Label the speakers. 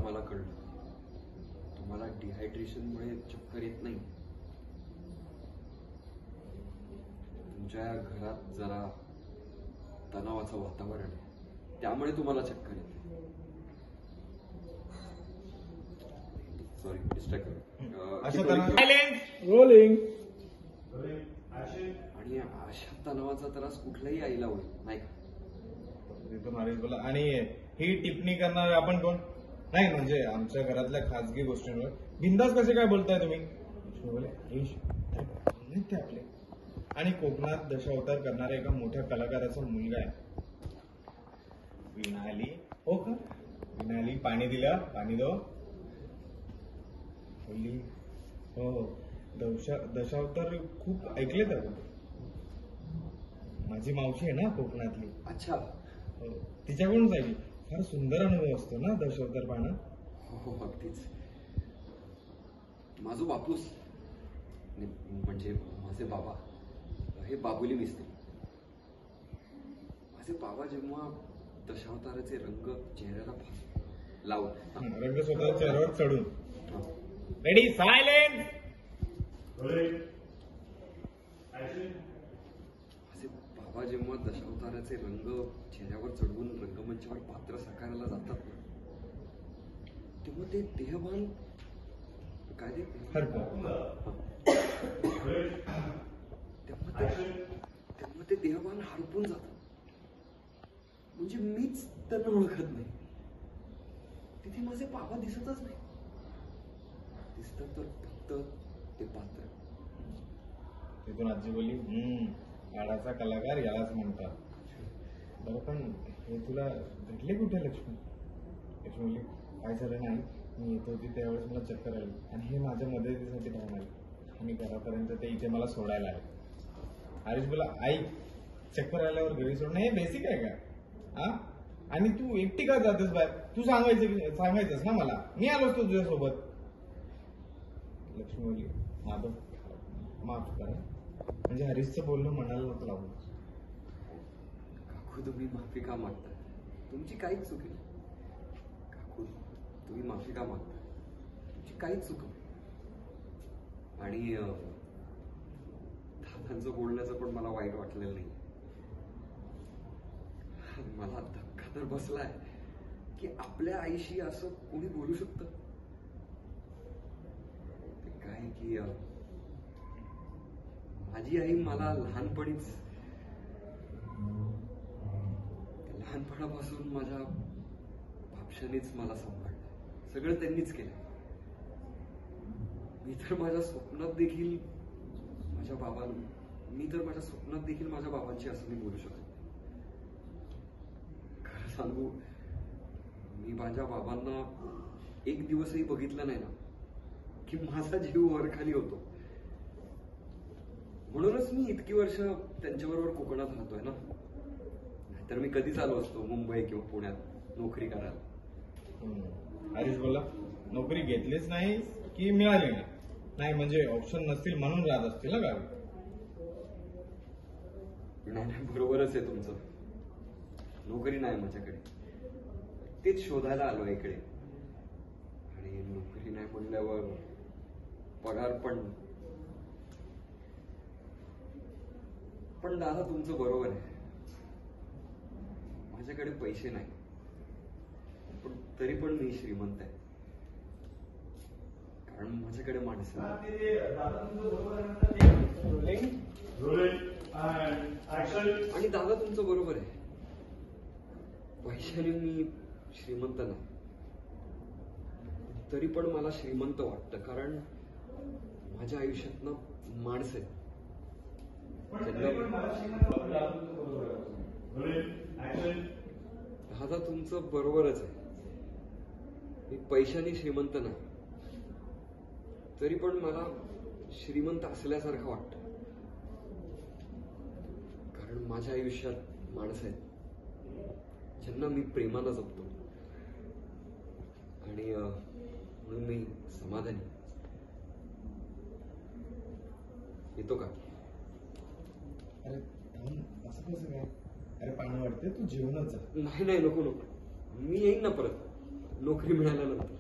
Speaker 1: आम्हाला कळलं तुम्हाला डिहायड्रेशनमुळे चक्कर येत नाही. तुमच्या घरात जरा तणावाचं वातावरण आहे त्यामुळे तुम्हाला चक्कर येते. Sorry distract
Speaker 2: rolling.
Speaker 1: आणि अशा तणावाचा त्रास कुठल्याही आईला होईल नाही का?
Speaker 2: बोला. आणि ही टिप्पणी करणार आपण कोण नाही, म्हणजे आमच्या घरातल्या खासगी गोष्टींवर बिंदास कसे काय बोलताय तुम्ही? ते आपले आणि कोकणात दशावतार करणाऱ्या एका मोठ्या कलाकाराचा मुलगा आहे. विनाली. हो का? विनाली पाणी दिलं, पाणी दो बोलली. हो दशावतार खूप ऐकले तर. माझी मावशी आहे ना कोकणातली.
Speaker 1: अच्छा.
Speaker 2: तिच्याकडूनच ऐकली. फार सुंदर अनुभव असतो ना दशावतार पाहणं.
Speaker 1: हो अगदीच. माझो बापूस म्हणजे माझे बाबा हे बाबुली मिस्त्री. माझे बाबा जेव्हा दशावताराचे रंग चेहऱ्याला लावून
Speaker 2: रंग स्वतः चेहऱ्यावर चढून. Ready silence.
Speaker 1: माझे बाबा जेव्हा दशावताराचे रंग चेहऱ्यावर चढवून रंगमंचावर पात्र साकारायला जातात ना तेव्हा ते देहभान काय ते तेव्हा ते देहभान हरपून जातं. म्हणजे मीच त्यांना ओळखत नाही. तिथे माझे बाबा दिसतच नाही. दिसतं तर फक्त ते पात्र.
Speaker 2: तिथून आजी बोलली काळाचा कलाकार यालाच म्हणतात. बरं पण हे तुला भेटले कुठे लक्ष्मी? लक्ष्मी बोलली काय झालं नाही, मी येत होती त्यावेळेस मला चक्कर आली आणि हे माझ्या मदतीसाठी धावून आले आणि घरापर्यंत ते इथे मला सोडायला आले. हरीश बोला आई चक्कर आल्यावर घरी सोडणं हे बेसिक आहे का? हा आणि तू एकटी का जातेस बाहेर? तू सांगायचंस ना मला, मी आलो असतो तुझ्यासोबत. लक्ष्मी बोलली माधव माफ करा, म्हणजे हरीशचं बोलणं मनाला नको लागू.
Speaker 1: काकू तुम्ही माफी का मागता? तुमची काहीच चूक नाही. काकू तुम्ही माफी का मागता? तुमची काहीच चूक नाही. आणि दादांचं बोलण्याचं पण मला वाईट वाटलेलं नाही. मला धक्का तर बसलाय की आपल्या आईशी असं कोणी बोलू शकतं. ते काय की माझी आई मला लहानपणापासून माझ्या बापशानेच मला सांभाळलं. सगळं त्यांनीच केलं. मी तर माझ्या स्वप्नात देखील माझ्या बाबांची असं मी बोलू शकत नाही. खरं सांगू, मी माझ्या बाबांना एक दिवसही बघितलं नाही ना की माझा जीव वरखाली होतो. म्हणूनच मी इतकी वर्ष त्यांच्याबरोबर कोकणात राहतोय ना. नाहीतर मी कधीच आलो असतो मुंबई किंवा पुण्यात नोकरी करायला.
Speaker 2: हरीश बोला नोकरी घेतलीच नाही की मिळाली नाही म्हणजे ऑप्शन नसतील म्हणून राहत असतील ना गावी.
Speaker 1: नाही बरोबरच आहे तुमचं. नोकरी नाही माझ्याकडे, तेच शोधायला आलो इकडे. आणि नोकरी नाही म्हणल्यावर पगार पण दादा तुमचं बरोबर आहे. माझ्याकडे पैसे नाही पण तरी पण मी श्रीमंत आहे. कारण माझ्याकडे माणसं. आणि दादा तुमचं बरोबर आहे. पैशाने मी श्रीमंत नाही तरी पण मला श्रीमंत वाटतं. कारण माझ्या आयुष्यात ना माणसं आहेत. दादा तुमचं बरोबरच आहे. मी पैशाने श्रीमंत नाही तरी पण मला श्रीमंत असल्यासारखं वाटतं. कारण माझ्या आयुष्यात माणसं आहेत ज्यांना मी प्रेमानं जपतो. आणि म्हणून मी समाधानी. येतो का?
Speaker 2: अरे असं कसं काय? अरे पाणी वाटते, तू जेवणच जा.
Speaker 1: नाही नको मी येईन ना परत. नोकरी मिळाल्यानंतर.